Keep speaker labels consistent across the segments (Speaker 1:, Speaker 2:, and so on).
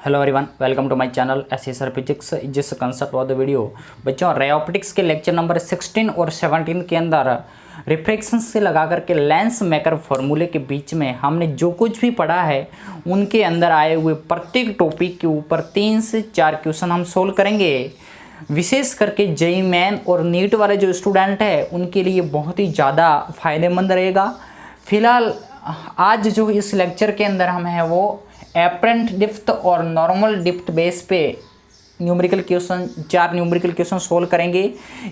Speaker 1: Hello everyone, welcome to my channel SSR physics जिस concept of the video. बच्चों, ray optics के lecture number 16 और 17 के अंदर रिफ्रैक्शन से लगा करके लेंस मेकर फॉर्मूले के बीच में हमने जो कुछ भी पढ़ा है उनके अंदर आए हुए प्रत्येक टॉपिक के ऊपर 3 से 4 क्वेश्चन हम सोल्व करेंगे। विशेष करके जेईई मेन और नीट वाले जो स्टूडेंट है उनके लिए बहुत ही ज़्यादा फायदेमंद रहेगा। फिलहाल आज जो इस लेक्चर के अंदर हम है वो एपरेंट डिप्थ और नॉर्मल डिप्थ बेस पे numerical question 4 numerical question solve करेंगे।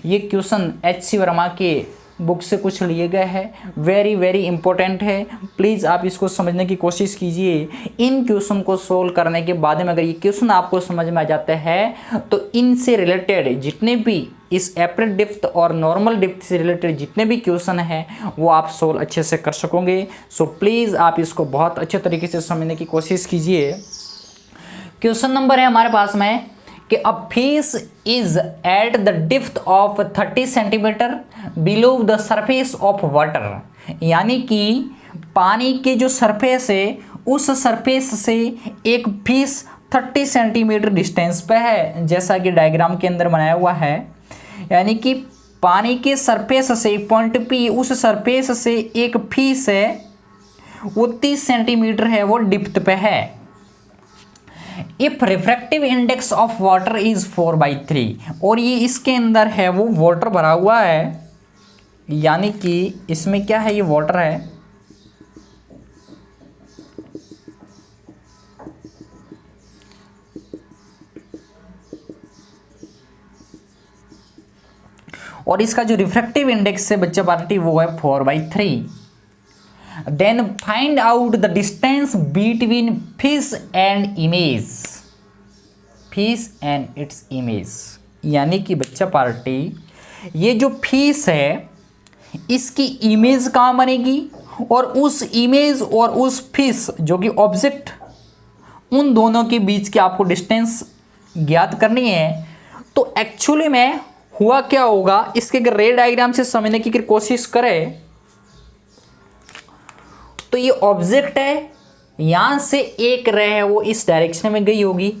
Speaker 1: ये क्वेश्चन एच.सी. वर्मा के बुक से कुछ लिए गए हैं, वेरी इंपॉर्टेंट है। प्लीज़ आप इसको समझने की कोशिश कीजिए। इन क्वेश्चन को सोल्व करने के बाद में अगर ये क्वेश्चन आपको समझ में आ जाते हैं तो इनसे रिलेटेड जितने भी इस एपरेंट डिप्थ और नॉर्मल डिप्थ से रिलेटेड जितने भी क्वेश्चन हैं वो आप सोल्व अच्छे से कर सकोगे। सो प्लीज़ आप इसको बहुत अच्छे तरीके से समझने की कोशिश कीजिए। क्वेश्चन नंबर है हमारे पास में कि a fish is at the depth of 30 centimetre below the surface of water, यानी कि पानी के जो सरफेस है उस सरफेस से एक फिश 30 सेंटीमीटर डिस्टेंस पे है, जैसा कि डायग्राम के अंदर बनाया हुआ है। यानी कि पानी के सरफेस से पॉइंट पी उस सरफेस से एक फिश है वो 30 सेंटीमीटर है, वो डिप्थ पे है। If refractive index of water is 4/3 और ये इसके अंदर है वो वाटर भरा हुआ है, यानी कि इसमें क्या है, ये वाटर है। और इसका जो रिफ्रैक्टिव इंडेक्स है बच्चा पार्टी वो है 4/3। Then find out the distance between fish and image, fish and its image. यानी कि बच्चा पार्टी ये जो फिश है इसकी इमेज कहाँ बनेगी और उस इमेज और उस फिश जो कि ऑब्जेक्ट, उन दोनों के बीच की आपको डिस्टेंस ज्ञात करनी है। तो एक्चुअली में हुआ क्या होगा, इसके अगर रे डायग्राम से समझने की कोशिश करें तो ये ऑब्जेक्ट है, यहां से एक रे है वो इस डायरेक्शन में गई होगी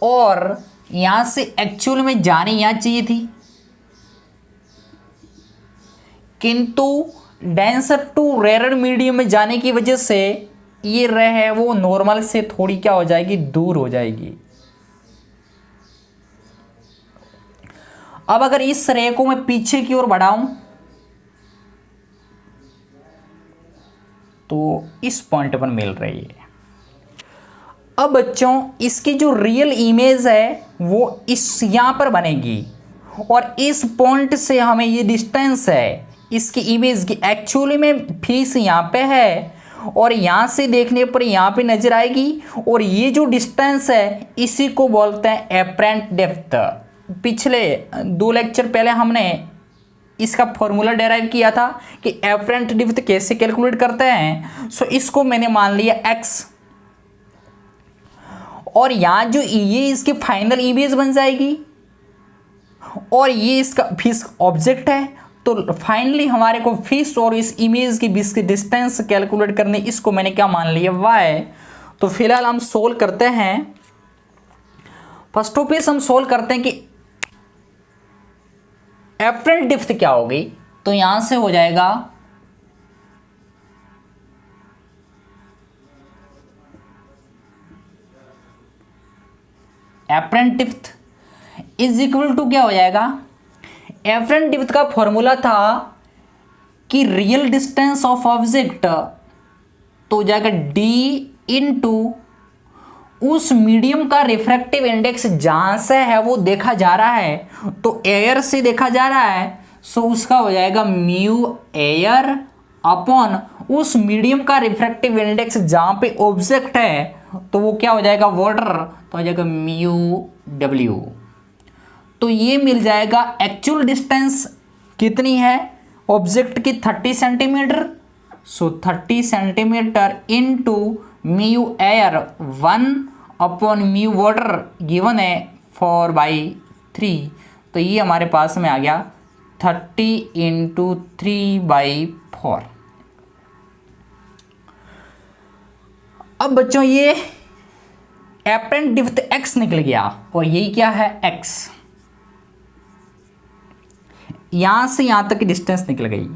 Speaker 1: और यहां से एक्चुअल में जानी यहां चाहिए थी, किंतु डेंसर टू रेयर मीडियम में जाने की वजह से ये रे है वो नॉर्मल से थोड़ी क्या हो जाएगी, दूर हो जाएगी। अब अगर इस रे को मैं पीछे की ओर बढ़ाऊं तो इस पॉइंट पर मिल रही है। अब बच्चों इसकी जो रियल इमेज है वो इस यहां पर बनेगी और इस पॉइंट से हमें ये डिस्टेंस है इसकी इमेज की, एक्चुअली में फिश यहां पे है और यहां से देखने पर यहां पे नजर आएगी और ये जो डिस्टेंस है इसी को बोलते हैं एपरेंट डेप्थ। पिछले 2 लेक्चर पहले हमने इसका फॉर्मूला डेराइव किया था कि एपरेंट डेप्थ कैसे कैलकुलेट करते हैं। सो इसको मैंने मान लिया x और यहां जो ये इसकी फाइनल इमेज बन जाएगी और ये इसका फिश ऑब्जेक्ट है। तो फाइनली हमारे को फिश और इस इमेज के बीच की डिस्टेंस कैलकुलेट करने, इसको मैंने क्या मान लिया, y। तो फिलहाल हम सोल्व करते हैं। फर्स्ट ऑफ ऑल हम सोल्व करते हैं कि एपरेंट डेप्थ क्या होगी। तो यहां से हो जाएगा apparent depth is equal to क्या हो जाएगा, एपरेंट डेप्थ का फॉर्मूला था कि रियल डिस्टेंस ऑफ ऑब्जेक्ट तो हो जाएगा d इनटू उस मीडियम का रिफ्रैक्टिव इंडेक्स जहां से है वो देखा जा रहा है, तो एयर से देखा जा रहा है, सो उसका हो जाएगा म्यू एयर अपॉन उस मीडियम का रिफ्रैक्टिव इंडेक्स जहां पे ऑब्जेक्ट है तो वो क्या हो जाएगा, वाटर, तो हो जाएगा म्यू डब्ल्यू। तो ये मिल जाएगा एक्चुअल डिस्टेंस कितनी है ऑब्जेक्ट की, 30 सेंटीमीटर। सो 30 centimetre into mu air 1 upon mu water given है 4/3। तो ये हमारे पास में आ गया 30 × 3/4। अब बच्चों ये एपरेंट डेप्थ x निकल गया और यही क्या है x, यहां से यहां तक की डिस्टेंस निकल गई।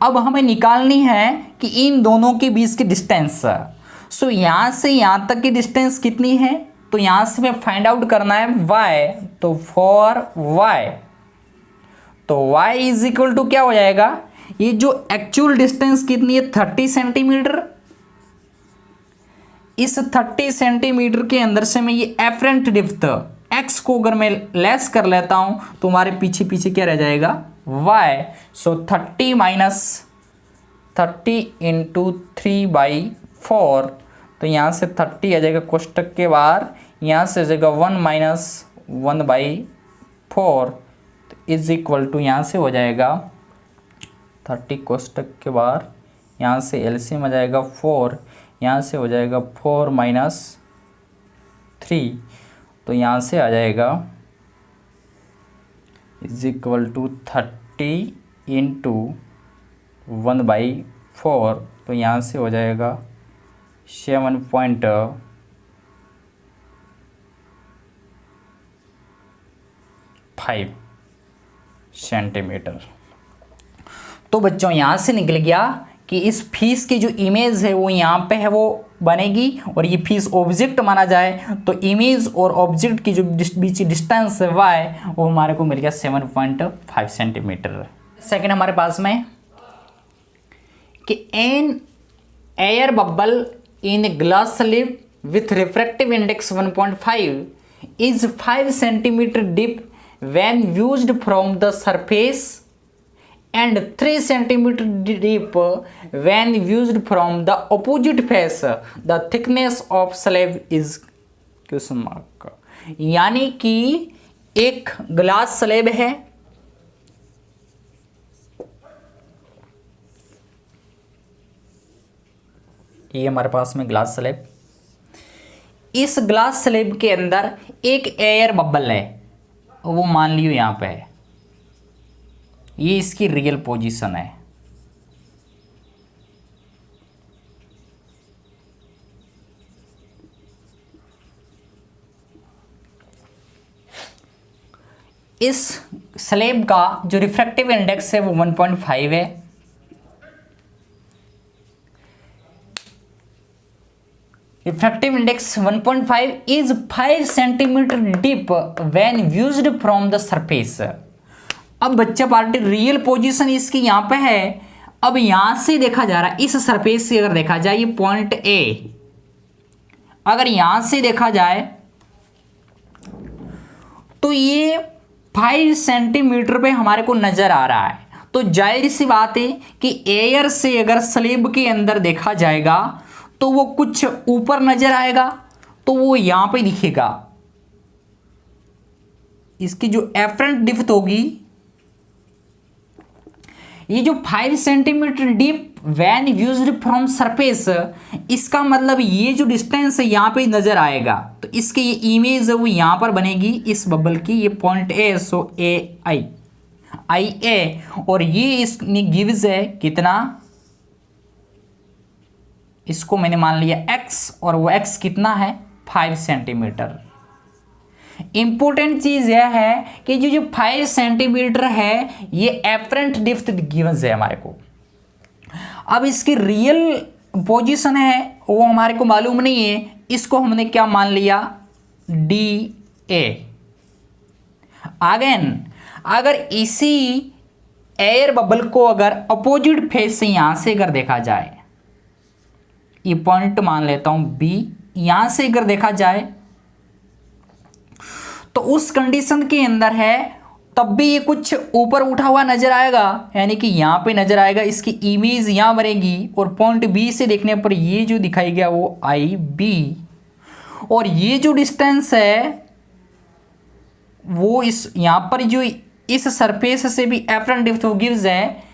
Speaker 1: अब हमें निकालनी है कि इन दोनों के बीच की डिस्टेंस। सो यहां से यहां तक की डिस्टेंस कितनी है, तो यहां से हमें फाइंड आउट करना है y। तो फॉर y, तो y इज इक्वल टू क्या हो जाएगा, ये जो एक्चुअल डिस्टेंस कितनी है 30 सेंटीमीटर, इस 30 सेंटीमीटर के अंदर से मैं ये एफरेंट डेप्थ x को अगर मैं लेस कर लेता हूं तो हमारे पीछे पीछे क्या रह जाएगा y। सो 30 माइनस 30 इंटू 3/4, तो यहाँ से 30 आ जाएगा कोष्टक के बाहर, यहाँ से आ जाएगा 1 माइनस 1/4 इज इक्वल टू, यहाँ से हो जाएगा 30 कोष्टक के बाहर, यहाँ से एलसीएम आ जाएगा 4, यहाँ से हो जाएगा 4 माइनस 3, तो यहाँ से आ जाएगा इज इक्वल टू 30 इंटू 1/4, तो यहाँ से हो जाएगा 7.5 सेंटीमीटर। तो बच्चों यहाँ से निकल गया कि इस फीस की जो इमेज है वो यहाँ पे है वो बनेगी, और ये फीस ऑब्जेक्ट माना जाए तो इमेज और ऑब्जेक्ट की जो बीच डिस्टेंस है y वो हमारे को मिल गया 7.5 सेंटीमीटर। सेकेंड हमारे पास में कि an air bubble in glass slip with refractive index 1.5 is 5 centimetre deep when used from the surface and 3 centimeter deep when used from the opposite face. The thickness of slab is question mark। यानी कि एक glass slab है, ये हमारे पास में glass slab, इस glass slab के अंदर एक एयर बबल है, वो मान लियो यहाँ पे है, ये इसकी रियल पोजीशन है। इस स्लैब का जो रिफ्रैक्टिव इंडेक्स है वो 1.5 है। Refractive index 1.5 is 5 centimetre deep when viewed from the surface. अब बच्चा पार्टी रियल पोजीशन इसकी यहाँ पे है। अब यहां से देखा जा रहा है, इस सरफेस से अगर देखा जाए ये पॉइंट ए, अगर यहां से देखा जाए तो ये 5 सेंटीमीटर पे हमारे को नजर आ रहा है। तो जाहिर सी बात है कि एयर से अगर स्लैब के अंदर देखा जाएगा तो वो कुछ ऊपर नजर आएगा, तो वो यहां पे दिखेगा। इसकी जो एफरेंट डेप्थ होगी, ये जो 5 centimetre deep when viewed from surface, इसका मतलब ये जो डिस्टेंस है यहां पे नजर आएगा। तो इसकी ये इमेज है वो यहां पर बनेगी इस बबल की, ये पॉइंट ए, सो ए आई ए, और ये इसने गिव्स है कितना, इसको मैंने मान लिया x, और वो x कितना है 5 सेंटीमीटर। इंपॉर्टेंट चीज यह है कि जो 5 सेंटीमीटर है ये एफरेंट डेप्थ गिवन है हमारे को। अब इसकी रियल पोजीशन है वो हमारे को मालूम नहीं है, इसको हमने क्या मान लिया DA। अगेन अगर इसी एयर बबल को अगर अपोजिट फेस से यहां से अगर देखा जाए, ये पॉइंट मान लेता हूं B, यहां से अगर देखा जाए तो उस कंडीशन के अंदर है तब भी ये कुछ ऊपर उठा हुआ नजर आएगा, यानी कि यहां पे नजर आएगा, इसकी इमेज यहां बनेगी, और पॉइंट B से देखने पर ये जो दिखाई गया वो IB, और ये जो डिस्टेंस है वो इस यहां पर जो इस सरफेस से भी एफरेंट डेप्थ गिव्स है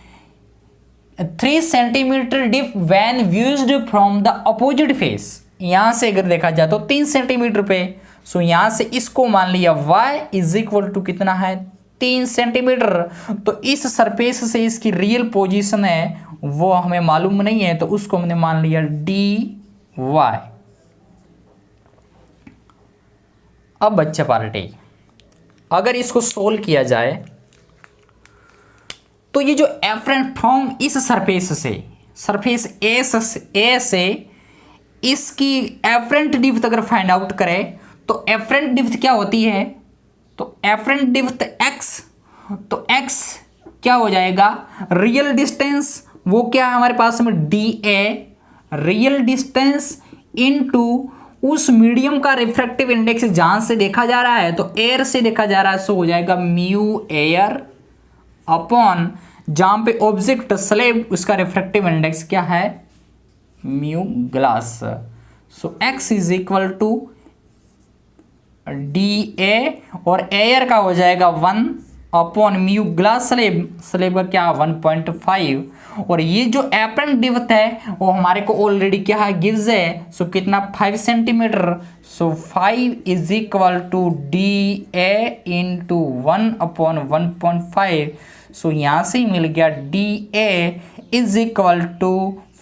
Speaker 1: 3 centimetre deep when viewed from the opposite face. यहां से अगर देखा जाए तो 3 सेंटीमीटर पे, सो यहां से इसको मान लिया y इज इक्वल टू कितना है 3 सेंटीमीटर। तो इस सरफेस से इसकी रियल पोजीशन है वो हमें मालूम नहीं है, तो उसको हमने मान लिया dy। अब बच्चा पार्टी, अगर इसको सोल्व किया जाए तो ये जो एफरेंट फ्रॉम इस सरफेस ए से इसकी एफरेंट डिप्थ अगर फाइंड आउट करें तो एफरेंट डिप्थ क्या होती है, तो एफरेंट डिप्थ x, तो x क्या हो जाएगा, रियल डिस्टेंस वो क्या है हमारे पास में dA, रियल डिस्टेंस इनटू उस मीडियम का रिफ्रैक्टिव इंडेक्स जहां से देखा जा रहा है, तो एयर से देखा जा रहा है, सो हो जाएगा म्यू एयर अपॉन जहां पे ऑब्जेक्ट स्लेब उसका रिफ्रैक्टिव इंडेक्स क्या है, mu glass. So x is equal to dA और एयर का हो जाएगा 1 अपॉन म्यू ग्लास स्लेब का क्या 1.5 और ये जो एपरेंट डिप्थ है वो हमारे को ऑलरेडी क्या है गिव्स है, सो कितना 5 centimetre. So 5 is equal to dA into 1 upon 1.5। So यहाँ से ही मिल गया dA is equal to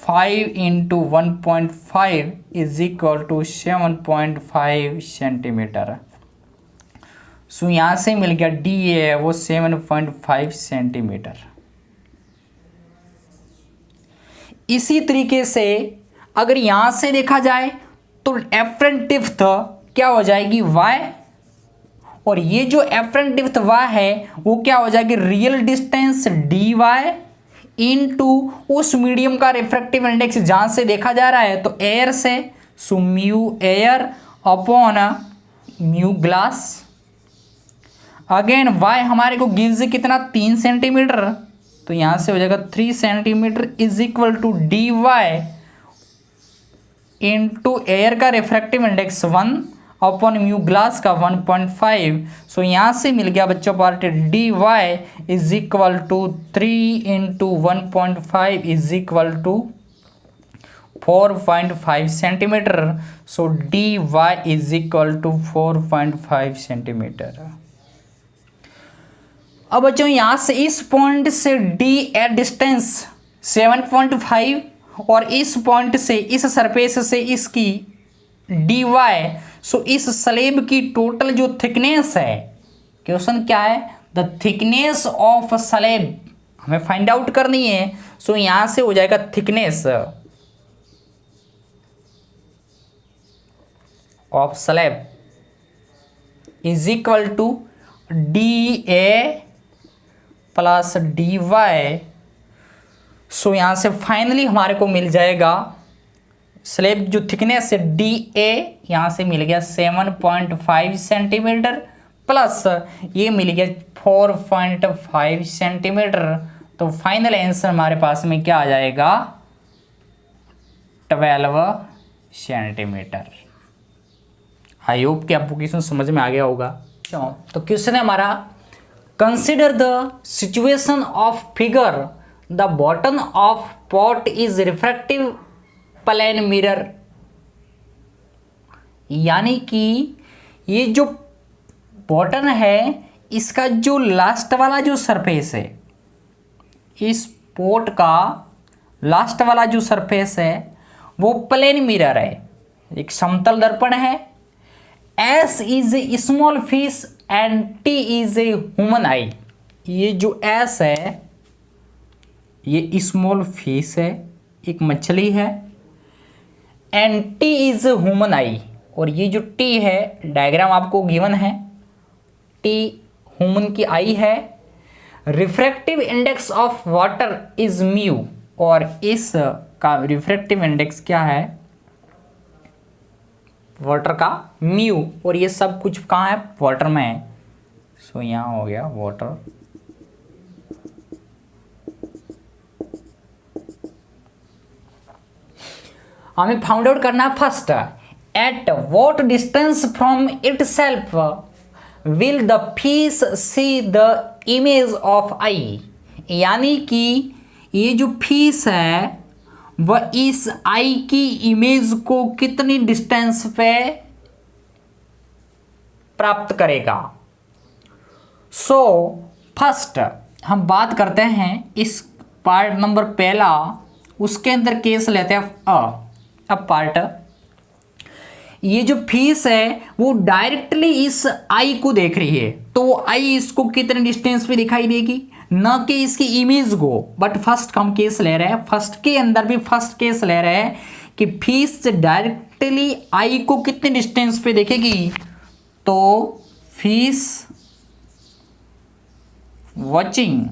Speaker 1: 5 into 1.5 is equal to 7.5 centimetre. So यहाँ से मिल गया dA है वो 7.5 सेंटीमीटर। इसी तरीके से अगर यहाँ से देखा जाए तो एफरेंट डिप्थ क्या हो जाएगी y और ये जो एफरेंट डिप्थ y है वो क्या हो जाएगी रियल डिस्टेंस dy इनटू उस मीडियम का रिफ्रैक्टिव इंडेक्स जहां से देखा जा रहा है तो एयर से, so mu air upon mu glass. Again y हमारे को गिव्स कितना 3 सेंटीमीटर, तो यहां से हो जाएगा 3 centimetre is equal to D Y into air का refractive index 1 upon mu glass का 1.5। सो यहाँ से मिल गया बच्चों part D Y is equal to 3 into 1.5 is equal to 4.5 centimetre. So D Y is equal to 4.5 centimetre. अब बच्चों यहाँ से इस पॉइंट से डी एट डिस्टेंस 7.5 और इस पॉइंट से इस सरफेस से इसकी डी वाई, सो इस स्लेब की टोटल जो थिकनेस है, क्वेश्चन क्या है, द थिकनेस ऑफ स्लेब हमें फाइंड आउट करनी है। सो यहां से हो जाएगा thickness of slab is equal to D A plus D Y. So यहां से फाइनली हमारे को मिल जाएगा स्लेब जो थिकनेस है डी ए, यहाँ से मिल गया 7.5 सेंटीमीटर प्लस ये मिल गया 4.5 सेंटीमीटर। तो फाइनल आंसर हमारे पास में क्या आ जाएगा 12 सेंटीमीटर। आई होप कि आपको क्वेश्चन समझ में आ गया होगा। तो क्वेश्चन है हमारा, consider the situation of figure the bottom of pot is refractive plane mirror, यानी कि ये जो बॉटम है इसका जो लास्ट वाला जो सरफेस है, इस पॉट का लास्ट वाला जो सरफेस है वो प्लेन मिरर है, एक समतल दर्पण है। S is a small fish and T is a human आई। ये जो S है ये स्मॉल फिश है, एक मछली है, एंड T इज ह्यूमन आई और ये जो T है डायग्राम आपको गिवन है, T ह्यूमन की आई है। Refractive index of water is mu और इस का रिफ्रैक्टिव इंडेक्स क्या है वाटर का म्यू, और ये सब कुछ कहाँ है वाटर में है। सो यहाँ हो गया वाटर। हमें फाउंड आउट करना है first, at what distance from itself will the fish see the image of eye, यानी कि ये जो फिश है वह इस आई की इमेज को कितनी डिस्टेंस पे प्राप्त करेगा। सो फर्स्ट हम बात करते हैं इस पार्ट नंबर पहला, उसके अंदर केस लेते हैं अब पार्ट, ये जो फीस है वो डायरेक्टली इस आई को देख रही है, तो आई इसको कितने डिस्टेंस पे दिखाई देगी, न कि इसकी इमेज को। बट फर्स्ट हम केस ले रहे हैं, फर्स्ट के अंदर भी फर्स्ट केस ले रहे हैं कि फीस डायरेक्टली आई को कितने डिस्टेंस पे देखेगी, तो फीस वॉचिंग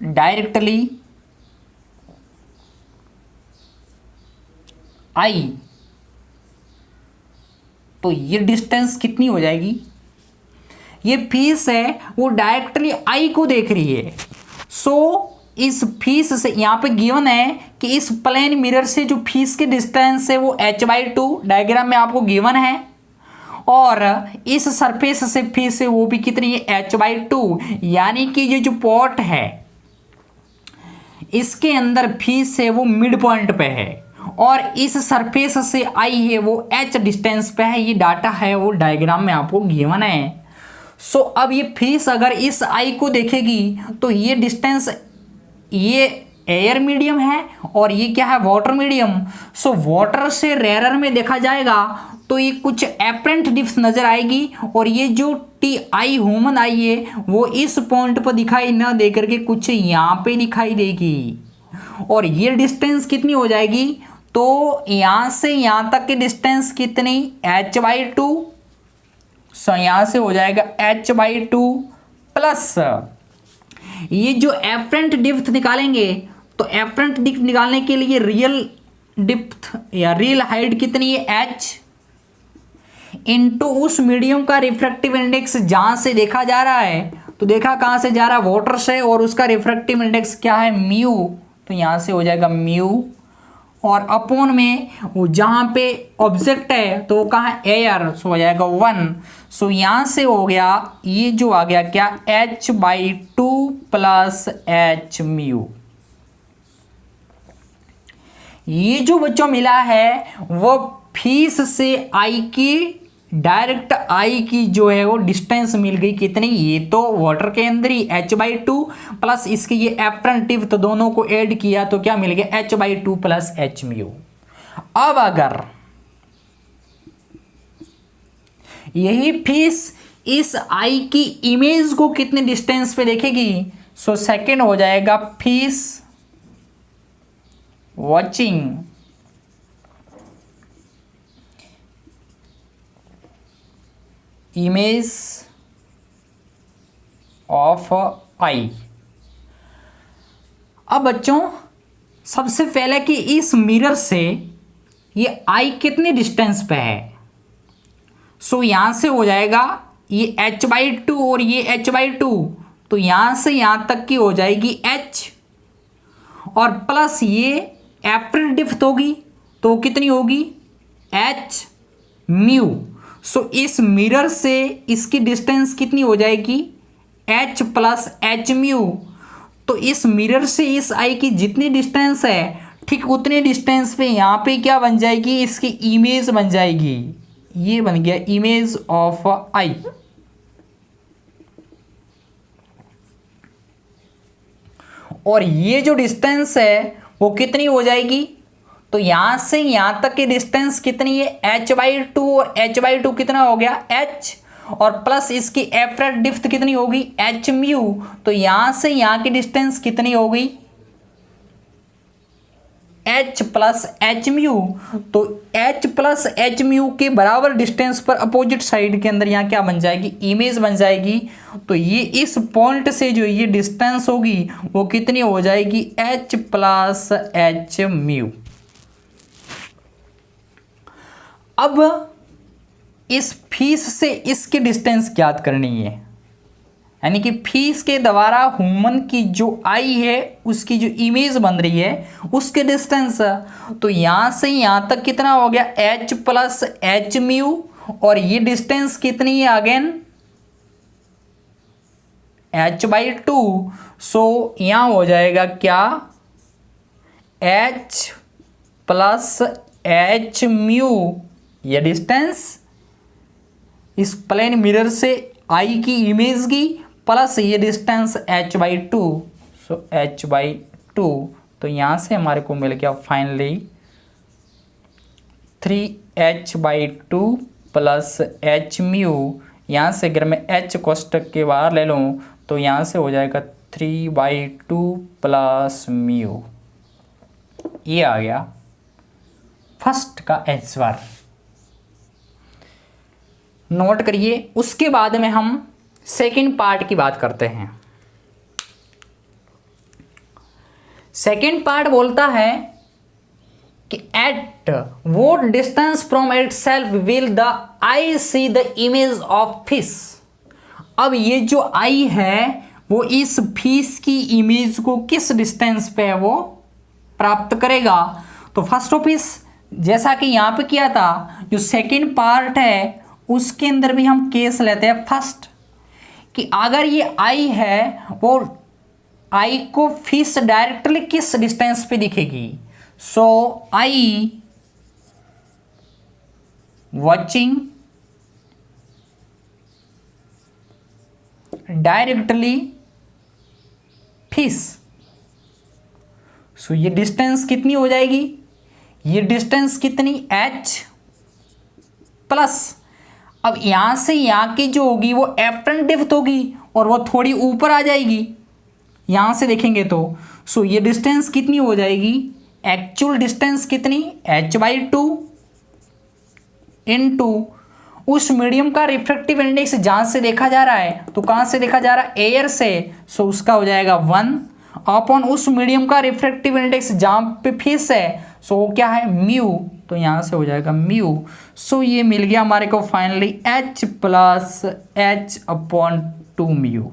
Speaker 1: डायरेक्टली आई, तो ये डिस्टेंस कितनी हो जाएगी, ये फीस है वो डायरेक्टली आई को देख रही है। सो इस फीस से यहाँ पे गिवन है कि इस प्लेन मिरर से जो फीस के डिस्टेंस है वो h/2 डायग्राम में आपको गिवन है, और इस सरफेस से फीस है वो भी कितनी है h/2, यानी कि ये जो पॉट है इसके अंदर फीस है वो मिड पॉइंट पे है, और इस सरफेस से आई है वो h डिस्टेंस पे है। ये डाटा है वो डायग्राम में आपको गिवन है। सो अब ये फीस अगर इस आई को देखेगी तो ये डिस्टेंस, ये एयर मीडियम है और ये क्या है वाटर मीडियम। सो वाटर से रेयर में देखा जाएगा तो ये कुछ एपरेंट डिप्स नजर आएगी, और ये जो टी आई ह्यूमन आई है वो इस पॉइंट पर दिखाई न दे करके कुछ यहाँ पे दिखाई देगी, और ये डिस्टेंस कितनी हो जाएगी, तो यहाँ से यहाँ तक की डिस्टेंस कितनी h/2। सो यहाँ से हो जाएगा h/2 प्लस ये जो एफरेंट डिप्थ निकालेंगे, तो एफरेंट डिप्थ निकालने के लिए रियल डिप्थ या रियल हाइट कितनी है h इनटू उस मीडियम का रिफ्रैक्टिव इंडेक्स जहां से देखा जा रहा है, तो देखा कहां से जा रहा है वाटर से, और उसका रिफ्रैक्टिव इंडेक्स क्या है म्यू, तो यहां से हो जाएगा म्यू, और अपॉन में वो जहां पे ऑब्जेक्ट है तो वो कहाँ है एयर, सो हो जाएगा 1। सो यहां से हो गया ये जो आ गया क्या h/2 प्लस h म्यू। ये जो बच्चों मिला है वो फीस से आई की डायरेक्ट आई की जो है वो डिस्टेंस मिल गई कितनी, ये तो वाटर के अंदर ही h/2 प्लस इसकी ये एफरेंट डिप्थ, तो दोनों को ऐड किया तो क्या मिल गया h/2 प्लस h म्यू। अब अगर यही फीस इस आई की इमेज को कितने डिस्टेंस पे देखेगी, सो सेकंड हो जाएगा फीस वॉचिंग इमेज ऑफ आई। अब बच्चों सबसे पहले कि इस मिरर से ये आई कितने डिस्टेंस पे है, सो यहां से हो जाएगा ये h/2 और ये h/2, तो यहां से यहां तक की हो जाएगी h, और प्लस ये एफरेंट डिप्थ होगी तो कितनी होगी h म्यू। सो इस मिरर से इसकी डिस्टेंस कितनी हो जाएगी h प्लस h म्यू। तो इस मिरर से इस आई की जितनी डिस्टेंस है ठीक उतने डिस्टेंस पे यहाँ पे क्या बन जाएगी, इसकी इमेज बन जाएगी, ये बन गया इमेज ऑफ आई। और ये जो डिस्टेंस है वो कितनी हो जाएगी, तो यहां से यहां तक की डिस्टेंस कितनी है h/2, और h/2 कितना हो गया h, और प्लस इसकी एफरेंट डिप्थ कितनी होगी h म्यू, तो यहां से यहां की डिस्टेंस कितनी होगी h प्लस h म्यू। तो h प्लस h म्यू के बराबर डिस्टेंस पर अपोजिट साइड के अंदर यहाँ क्या बन जाएगी इमेज बन जाएगी, तो ये इस पॉइंट से जो ये डिस्टेंस होगी वो कितनी हो जाएगी h प्लस h म्यू। अब इस फीस से इसकी डिस्टेंस ज्ञात करनी है, यानी कि फीस के द्वारा ह्यूमन की जो आई है उसकी जो इमेज बन रही है उसके डिस्टेंस, तो यहां से यहां तक कितना हो गया h प्लस h म्यू, और ये डिस्टेंस कितनी है अगेन h/2। सो यहां हो जाएगा क्या h प्लस h म्यू, ये डिस्टेंस इस प्लेन मिरर से आई की इमेज की प्लस ये डिस्टेंस h/2, सो h/2। तो यहाँ से हमारे को मिल गया finally 3h/2 plus H mu, यहाँ से अगर मैं h कोष्टक के बाहर ले लूँ तो यहाँ से हो जाएगा 3/2 प्लस म्यू। ये आ गया फर्स्ट का आंसर, नोट करिए। उसके बाद में हम सेकंड पार्ट की बात करते हैं। सेकंड पार्ट बोलता है कि at what distance from itself will the I C the image of fish. अब ये जो आई है वो इस फिश की इमेज को किस डिस्टेंस पे है वो प्राप्त करेगा। तो फर्स्ट ऑफ इस, जैसा कि यहाँ पे किया था, जो सेकंड पार्ट है उसके अंदर भी हम केस लेते हैं फर्स्ट, कि अगर ये आई है वो आई को फिश डायरेक्टली किस डिस्टेंस पे दिखेगी। सो आई वॉचिंग डायरेक्टली फिश। सो ये डिस्टेंस कितनी हो जाएगी, ये डिस्टेंस कितनी h प्लस, अब यहां से यहां की जो होगी वो एपरेंट डेप्थ होगी और वो थोड़ी ऊपर आ जाएगी यहां से देखेंगे तो। सो ये डिस्टेंस कितनी हो जाएगी, एक्चुअल डिस्टेंस कितनी h/2 इनटू उस मीडियम का रिफ्रैक्टिव इंडेक्स जहां से देखा जा रहा है, तो कहां से देखा जा रहा है, एयर से। सो उसका हो जाएगा 1 अपॉन उस मीडियम का रिफ्रैक्टिव इंडेक्स जहां पे फिश है, सो वो क्या है, म्यू। तो यहां से हो जाएगा म्यू। सो ये मिल गया हमारे को finally h plus h/2 mu.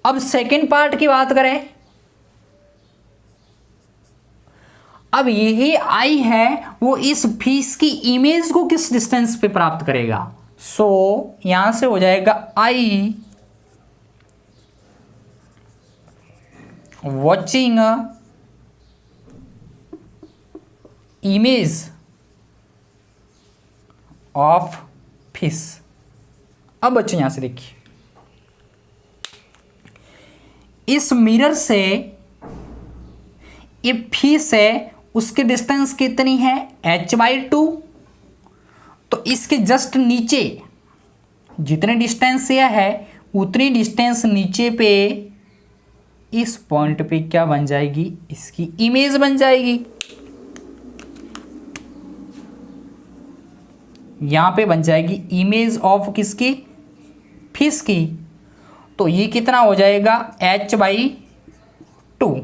Speaker 1: अब सेकेंड पार्ट की बात करें, अब यही आई है वो इस फिश की इमेज को किस डिस्टेंस पे प्राप्त करेगा। सो यहां से हो जाएगा आई वॉचिंग इमेज ऑफ फिश। अब बच्चों यहां से देखिए, इस मिरर से ये फिश है उसकी डिस्टेंस कितनी है, h/2। तो इसके जस्ट नीचे जितने डिस्टेंस यह है उतनी डिस्टेंस नीचे पे इस पॉइंट पे क्या बन जाएगी, इसकी इमेज बन जाएगी। यहां पे बन जाएगी इमेज ऑफ किसकी, फिश की। तो ये कितना हो जाएगा, h/2।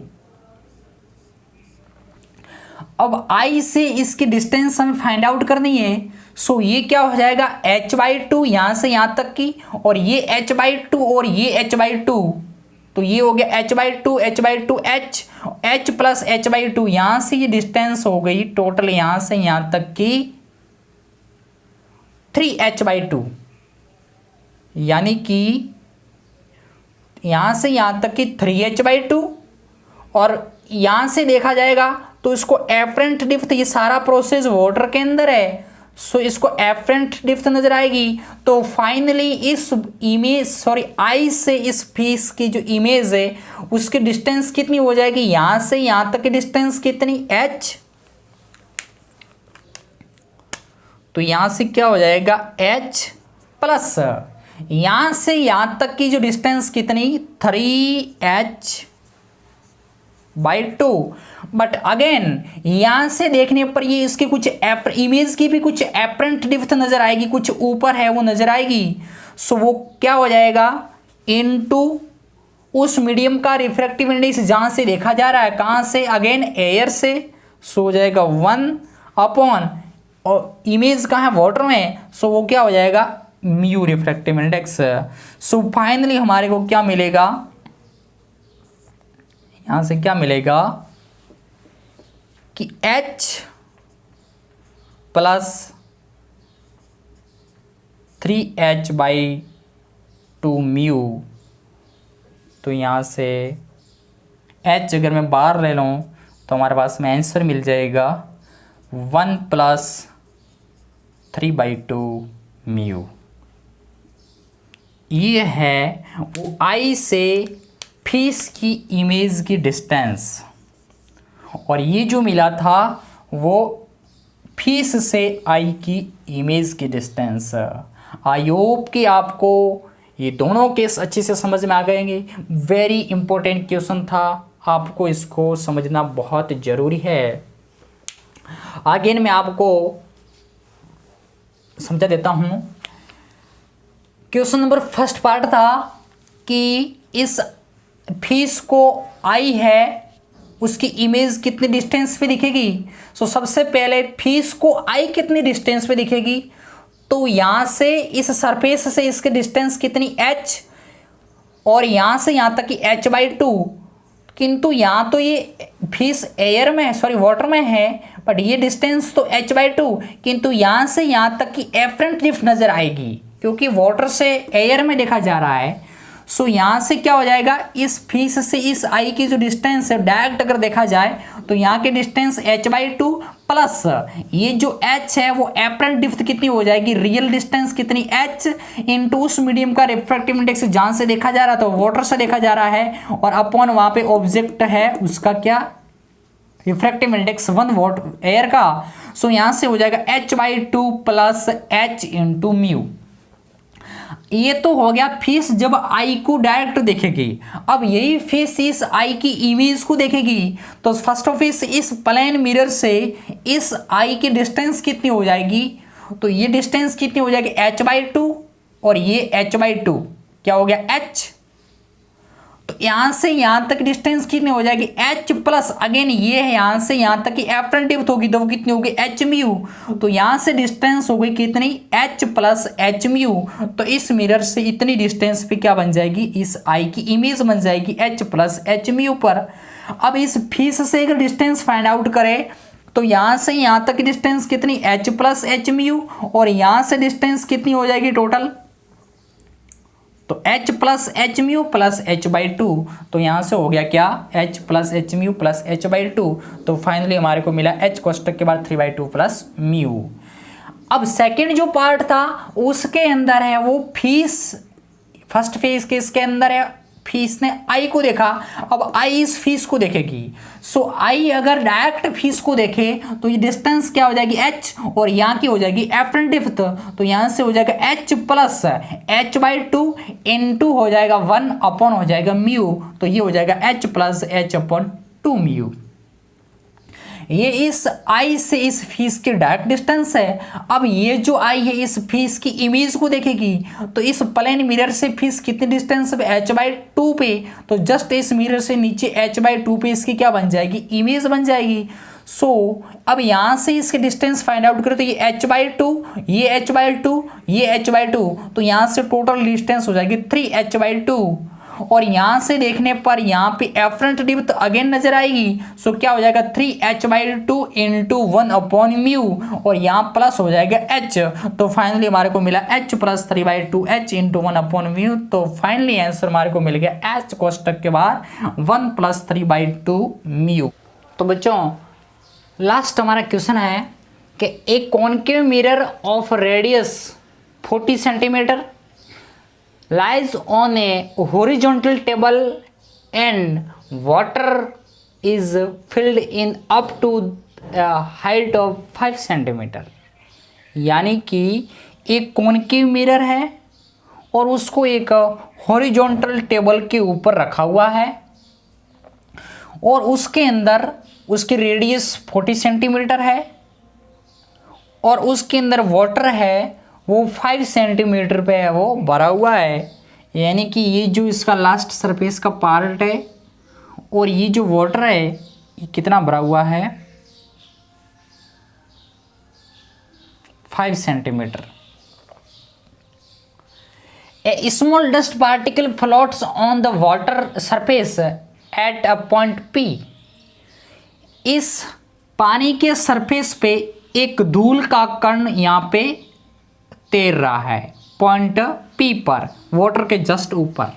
Speaker 1: अब I से इसकी डिस्टेंस हमें फाइंड आउट करनी है। सो ये क्या हो जाएगा, h/2 यहां से यहां तक की, और ये h/2 और ये h/2, तो ये हो गया h/2 h प्लस h/2। यहां से ये डिस्टेंस हो गई टोटल यहां से यहां तक की 3h/2, यानी कि यहां से यहां तक की 3h/2। और यहां से देखा जाएगा तो इसको एपरेंट डिप्थ, ये सारा प्रोसेस वाटर के अंदर है, सो इसको एपरेंट डिप्थ नजर आएगी। तो फाइनली इस इमेज आई से इस फिश की जो इमेज है उसकी डिस्टेंस कितनी हो जाएगी, यहां से यहां तक की डिस्टेंस कितनी, h। तो यहां से क्या हो जाएगा, h प्लस यहां से यहां तक की जो डिस्टेंस कितनी, 3h/2। बट अगेन यहां से देखने पर ये इसकी कुछ इमेज की भी कुछ एपरेंट डिप्थ नजर आएगी, कुछ ऊपर है वो नजर आएगी। सो वो क्या हो जाएगा, इनटू उस मीडियम का रिफ्रैक्टिव इंडेक्स जहां से देखा जा रहा है, कहां से, अगेन एयर से। सो हो जाएगा 1 अपॉन, और इमेज कहाँ है, वाटर में। सो वो क्या हो जाएगा, mu refractive index. So finally हमारे को क्या मिलेगा, यहां से क्या मिलेगा कि h प्लस 3h/2 म्यू। तो यहां से h अगर मैं बाहर ले लूं तो हमारे पास में आंसर मिल जाएगा 1 प्लस 3/2 म्यू। ये है वो आई से फिश की इमेज की डिस्टेंस। और ये जो मिला था वो फेस से आई की इमेज की डिस्टेंस। आई होप कि आपको ये दोनों केस अच्छे से समझ में आ गएंगे। वेरी इंपॉर्टेंट क्वेश्चन था, आपको इसको समझना बहुत ज़रूरी है। आगे मैं आपको समझा देता हूँ। क्वेश्चन नंबर फर्स्ट पार्ट था कि इस फेस को आई है, उसकी इमेज कितनी डिस्टेंस पे दिखेगी। सो सबसे पहले फेस को आई कितनी डिस्टेंस पे दिखेगी, तो यहाँ से इस सरफेस से इसकी डिस्टेंस कितनी h, और यहाँ से यहाँ तक की h/2। किंतु यहाँ तो ये फेस एयर में सॉरी वाटर में है, बट ये डिस्टेंस तो h/2, किंतु यहाँ से यहाँ तक की एफरेंट लिफ्ट नज़र आएगी क्योंकि वाटर से एयर में देखा जा रहा है। सो यहाँ से क्या हो जाएगा, इस फेस से इस आई की जो डिस्टेंस है डायरेक्ट अगर देखा जाए तो यहाँ की डिस्टेंस h/2 प्लस ये जो h है वो एपरेंट डिप्थ कितनी हो जाएगी, रियल डिस्टेंस कितनी h इंटू उस मीडियम का रिफ्रैक्टिव इंडेक्स जहाँ से देखा जा रहा था वाटर से देखा जा रहा है, और अपॉन वहाँ पे ऑब्जेक्ट है उसका क्या रिफ्रैक्टिव इंडेक्स 1 वॉट एयर का। सो यहाँ से हो जाएगा h/2 plus h into mu. ये तो हो गया फेस जब आई को डायरेक्ट देखेगी। अब यही फेस इस आई की इमेज को देखेगी तो फर्स्ट ऑफ इस प्लेन मिरर से इस आई की डिस्टेंस कितनी हो जाएगी, तो ये डिस्टेंस कितनी हो जाएगी h/2, और ये h/2 क्या हो गया h। तो यहाँ से यहाँ तक डिस्टेंस कितनी हो जाएगी h प्लस अगेन ये है यहाँ से यहाँ तक की एफरेंट डिप्थ होगी तो वो कितनी होगी h म्यू। तो यहाँ से डिस्टेंस हो गई कितनी h प्लस h म्यू। तो इस मिरर से इतनी डिस्टेंस पे क्या बन जाएगी, इस आई की इमेज बन जाएगी h प्लस h म्यू पर। अब इस फेस से अगर डिस्टेंस फाइंड आउट करें तो यहाँ से यहाँ तक की डिस्टेंस कितनी h प्लस h म्यू, और यहाँ से डिस्टेंस कितनी हो जाएगी टोटल, तो h plus h mu plus h/2। तो यहाँ से हो गया क्या h plus h mu plus h/2। तो फाइनली हमारे को मिला h कोष्टक के बाद 3/2 प्लस म्यू। अब सेकंड जो पार्ट था उसके अंदर है वो फेस, फर्स्ट फेस के इसके अंदर है फेस ने आई को देखा, अब आई इस फेस को देखेगी। सो आई अगर डायरेक्ट फेस को देखे तो ये डिस्टेंस क्या हो जाएगी h, और यहाँ की हो जाएगी एफरेंट डिप्थ। तो यहाँ से हो जाएगा h प्लस h/2 इंटू हो जाएगा 1 अपॉन हो जाएगा म्यू। तो ये हो जाएगा h प्लस h/2 म्यू। ये इस आई से इस फेस की डायरेक्ट डिस्टेंस है। अब ये जो आई है इस फेस की इमेज को देखेगी तो इस प्लेन मिरर से फेस कितनी डिस्टेंस पे h/2 पे, तो जस्ट इस मिरर से नीचे h/2 पे इसकी क्या बन जाएगी, इमेज बन जाएगी। सो अब यहाँ से इसके डिस्टेंस फाइंड आउट करें तो ये h/2 ये h/2 ये h/2, तो यहाँ से टोटल डिस्टेंस हो जाएगी 3h/2। और यहाँ से देखने पर यहाँ पे एफरेंट डिप्थ अगेन नजर आएगी। सो क्या हो जाएगा 3h/2 इंटू 1 अपॉन म्यू, और यहाँ प्लस हो जाएगा h। तो फाइनली हमारे को मिला h plus 3/2 h into 1 upon mu. तो फाइनली आंसर हमारे को मिल गया h कोष्टक के बाद 1 प्लस 3/2 म्यू। तो बच्चों लास्ट हमारा क्वेश्चन है कि एक concave mirror of radius 40 centimetre lies on a horizontal table and water is filled in up to a height of 5 centimetre. यानी कि एक कॉनकेव मिरर है और उसको एक हॉरिजॉन्टल टेबल के ऊपर रखा हुआ है और उसके अंदर उसकी रेडियस 40 सेंटीमीटर है और उसके अंदर वाटर है वो 5 सेंटीमीटर पे है वो भरा हुआ है। यानी कि ये जो इसका लास्ट सरफेस का पार्ट है और ये जो वाटर है ये कितना भरा हुआ है 5 centimetre. A small dust particle floats on the water surface at a point P। इस पानी के सरफेस पे एक धूल का कण यहाँ पे तैर रहा है पॉइंट P पर, वाटर के जस्ट ऊपर।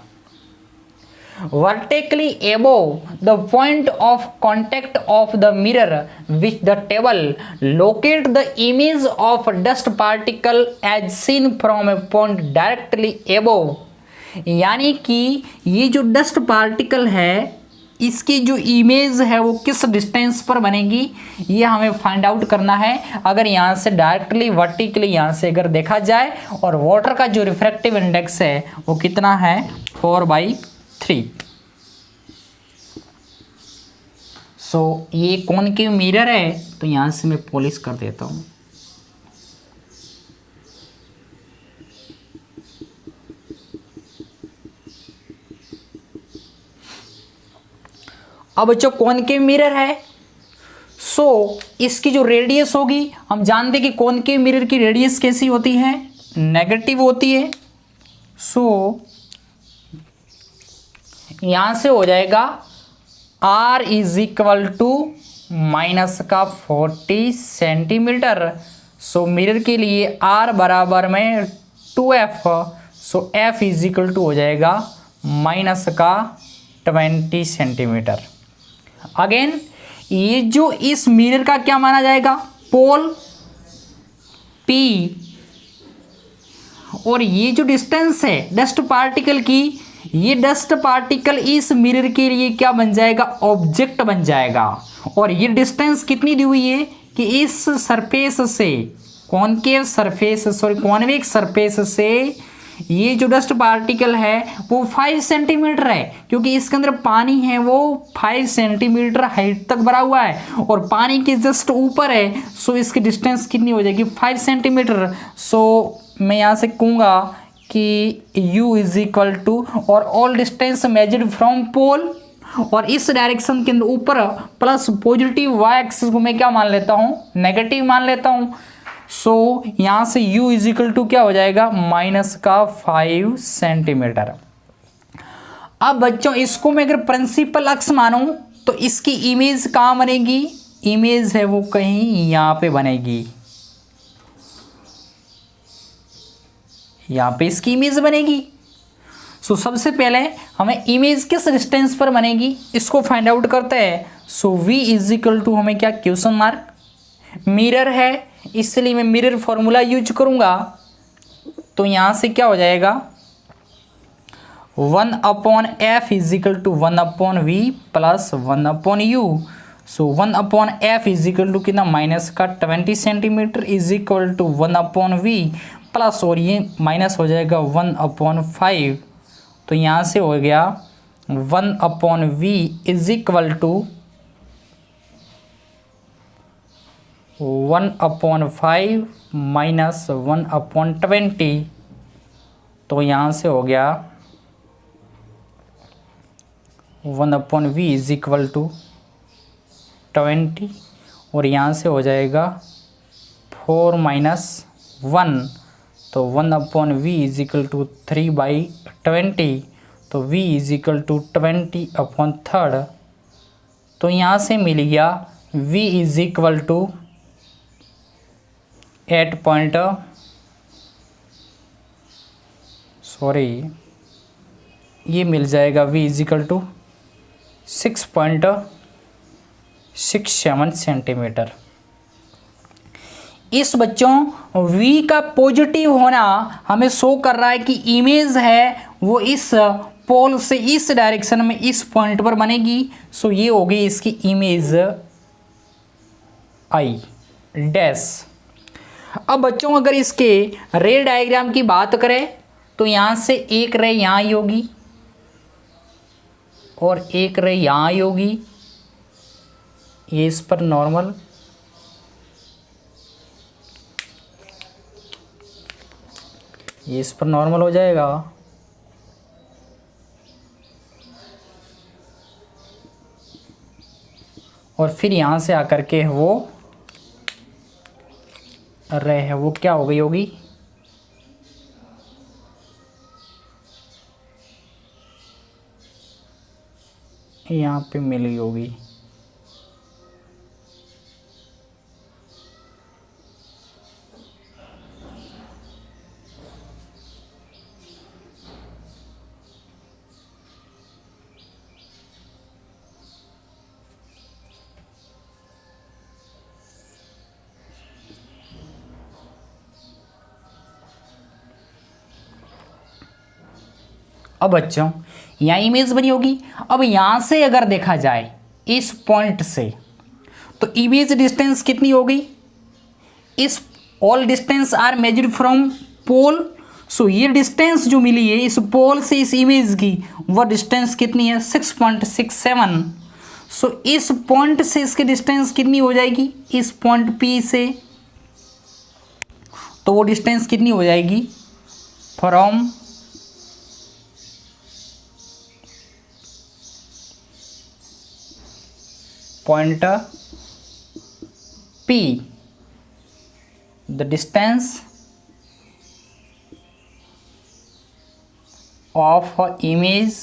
Speaker 1: Vertically above the point of contact of the mirror with the table locate the image of dust particle as seen from a point directly above. यानी कि ये जो डस्ट पार्टिकल है इसकी जो इमेज है वो किस डिस्टेंस पर बनेगी ये हमें फाइंड आउट करना है। अगर यहाँ से डायरेक्टली वर्टिकली यहाँ से अगर देखा जाए और वाटर का जो रिफ्रैक्टिव इंडेक्स है वो कितना है 4/3। सो ये कॉनकेव मिरर है तो यहाँ से मैं पॉलिश कर देता हूँ। अब बच्चों कॉनकेव मिरर है सो इसकी जो रेडियस होगी हम जानते कि कॉनकेव मिरर की रेडियस कैसी होती है, नेगेटिव होती है। सो यहां से हो जाएगा R is equal to -40 centimetre. So mirror के लिए R बराबर में 2F। So F is equal to हो जाएगा -20 सेंटीमीटर। अगेन ये जो इस मिरर का क्या माना जाएगा, पोल P, और ये जो डिस्टेंस है डस्ट पार्टिकल की, ये डस्ट पार्टिकल इस मिरर के लिए क्या बन जाएगा, ऑब्जेक्ट बन जाएगा। और ये डिस्टेंस कितनी दी हुई है कि इस सरफेस से कॉन्वेक्स सरफेस से ये जो डस्ट पार्टिकल है वो 5 सेंटीमीटर है, क्योंकि इसके अंदर पानी है वो 5 सेंटीमीटर हाइट तक भरा हुआ है और पानी के जस्ट ऊपर है। सो इसकी डिस्टेंस कितनी हो जाएगी 5 सेंटीमीटर। सो मैं यहाँ से कहूँगा कि u इज इक्वल टू, और all distance measured from pole, और इस डायरेक्शन के अंदर ऊपर प्लस पॉजिटिव y एक्सिस को मैं क्या मान लेता हूँ, नेगेटिव मान लेता हूँ। सो यहाँ से u इज इक्वल टू क्या हो जाएगा, -5 सेंटीमीटर। अब बच्चों इसको मैं अगर प्रिंसिपल अक्ष मानूं तो इसकी इमेज कहाँ बनेगी, इमेज है वो कहीं यहाँ पे बनेगी, यहाँ पे इसकी इमेज बनेगी। सो सबसे पहले हमें इमेज किस डिस्टेंस पर बनेगी इसको फाइंड आउट करते हैं। सो v इज इक्वल टू हमें क्या, क्वेश्चन मार्क, मिरर है इसलिए मैं मिरर फॉर्मूला यूज करूंगा। तो यहां से क्या हो जाएगा 1/f is equal to 1/v plus 1/u। So 1/f is equal to कितना, -20 centimetre is equal to 1/v plus, और ये माइनस हो जाएगा 1/5। तो यहाँ से हो गया 1/v is equal to 1/5 minus 1/20। तो यहाँ से हो गया 1/v इज इक्वल टू 20, और यहाँ से हो जाएगा 4 माइनस 1। तो 1/v इज इक्वल टू 3/20। तो v इज इक्वल टू 20/3। तो यहाँ से मिल गया v इज इक्वल टू ये मिल जाएगा v is equal to 6.67 centimetre. इस बच्चों v का पॉजिटिव होना हमें शो कर रहा है कि इमेज है वो इस पोल से इस डायरेक्शन में इस पॉइंट पर बनेगी। सो ये हो गई इसकी इमेज I डैश। अब बच्चों अगर इसके रे डायग्राम की बात करें तो यहाँ से एक रे यहाँ आई होगी और एक रे यहाँ आई होगी, ये इस पर नॉर्मल, ये इस पर नॉर्मल हो जाएगा, और फिर यहाँ से आकर के वो रे है वो क्या हो गई होगी, यहाँ पे मिली होगी। अब बच्चों यहाँ इमेज बनी होगी। अब यहाँ से अगर देखा जाए इस पॉइंट से तो इमेज डिस्टेंस कितनी होगी, is all distance are measured from pole. So ये डिस्टेंस जो मिली है इस पोल से इस इमेज की, वह डिस्टेंस कितनी है 6.67। सो इस पॉइंट से इसकी डिस्टेंस कितनी हो जाएगी, इस पॉइंट P से, तो वो डिस्टेंस कितनी हो जाएगी from point P, the distance of image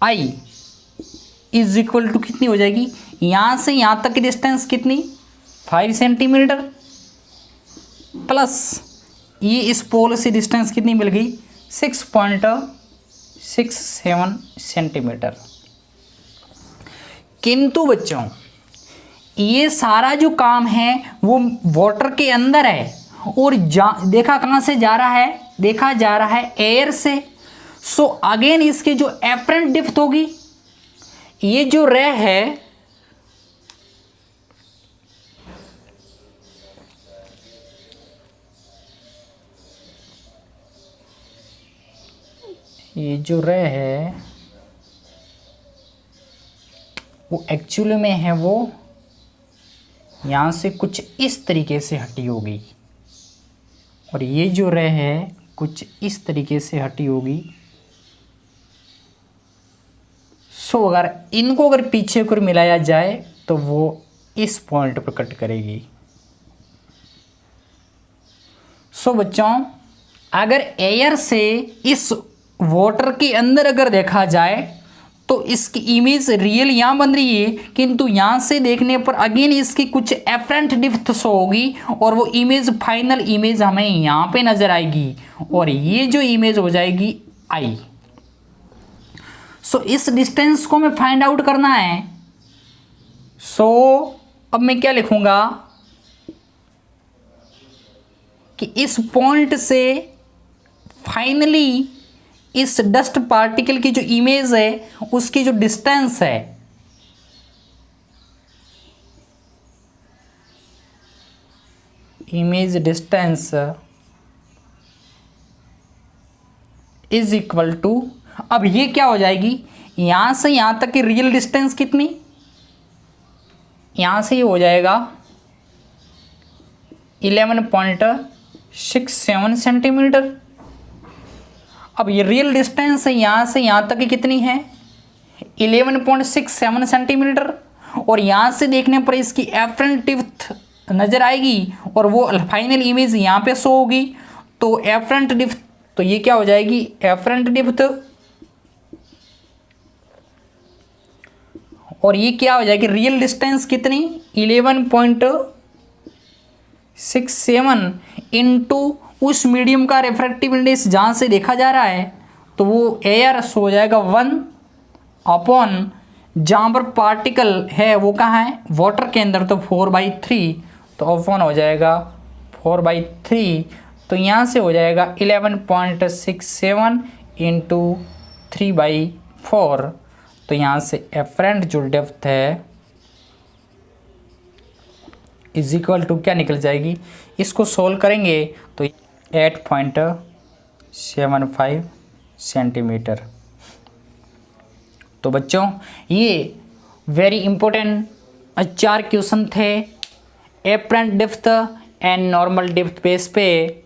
Speaker 1: I is equal to कितनी हो जाएगी, यहाँ से यहाँ तक की डिस्टेंस कितनी 5 सेंटीमीटर प्लस ये इस पोल से डिस्टेंस कितनी मिल गई 6.67 सेंटीमीटर। किंतु बच्चों ये सारा जो काम है वो वाटर के अंदर है और देखा कहाँ से जा रहा है, देखा जा रहा है एयर से। सो अगेन इसकी जो एपरेंट डेप्थ होगी, ये जो रे है वो एक्चुअली में है वो यहाँ से कुछ इस तरीके से हटी होगी और ये जो रे है कुछ इस तरीके से हटी होगी। सो अगर इनको अगर पीछे को मिलाया जाए तो वो इस पॉइंट पर कट करेगी। सो बच्चों अगर एयर से इस वाटर के अंदर अगर देखा जाए तो इसकी इमेज रियल यहाँ बन रही है, किंतु यहाँ से देखने पर अगेन इसकी कुछ एफरेंट डेप्थ शो होगी और वो इमेज फाइनल इमेज हमें यहाँ पे नजर आएगी और ये जो इमेज हो जाएगी आई। सो इस डिस्टेंस को मैं फाइंड आउट करना है। सो अब मैं क्या लिखूंगा कि इस पॉइंट से फाइनली इस डस्ट पार्टिकल की जो इमेज है उसकी जो डिस्टेंस है image distance is equal to, अब ये क्या हो जाएगी, यहां से यहां तक की रियल डिस्टेंस कितनी, यहां से ये हो जाएगा 11.67 सेंटीमीटर। अब ये रियल डिस्टेंस है यहाँ से यहाँ तक की कितनी है 11.67 सेंटीमीटर और यहाँ से देखने पर इसकी एफरेंट डेप्थ नज़र आएगी और वो फाइनल इमेज यहाँ पे शो होगी। तो एफरेंट डेप्थ, तो ये क्या हो जाएगी एफरेंट डेप्थ और ये क्या हो जाएगी रियल डिस्टेंस कितनी 11.67 इंटू उस मीडियम का रिफ्रैक्टिव इंडेक्स जहाँ से देखा जा रहा है तो वो एयर हो जाएगा 1 अपॉन जहाँ पर पार्टिकल है वो कहाँ है वाटर के अंदर, तो 4/3, तो अपॉन हो जाएगा 4/3। तो यहाँ से हो जाएगा 11.67 इंटू 3/4। तो यहाँ से एफरेंट जो डेप्थ है इज इक्वल टू क्या निकल जाएगी, इसको सोल्व करेंगे तो 8.75 सेंटीमीटर। तो बच्चों ये वेरी इंपॉर्टेंट 4 क्वेश्चन थे apparent depth and normal depth base पे।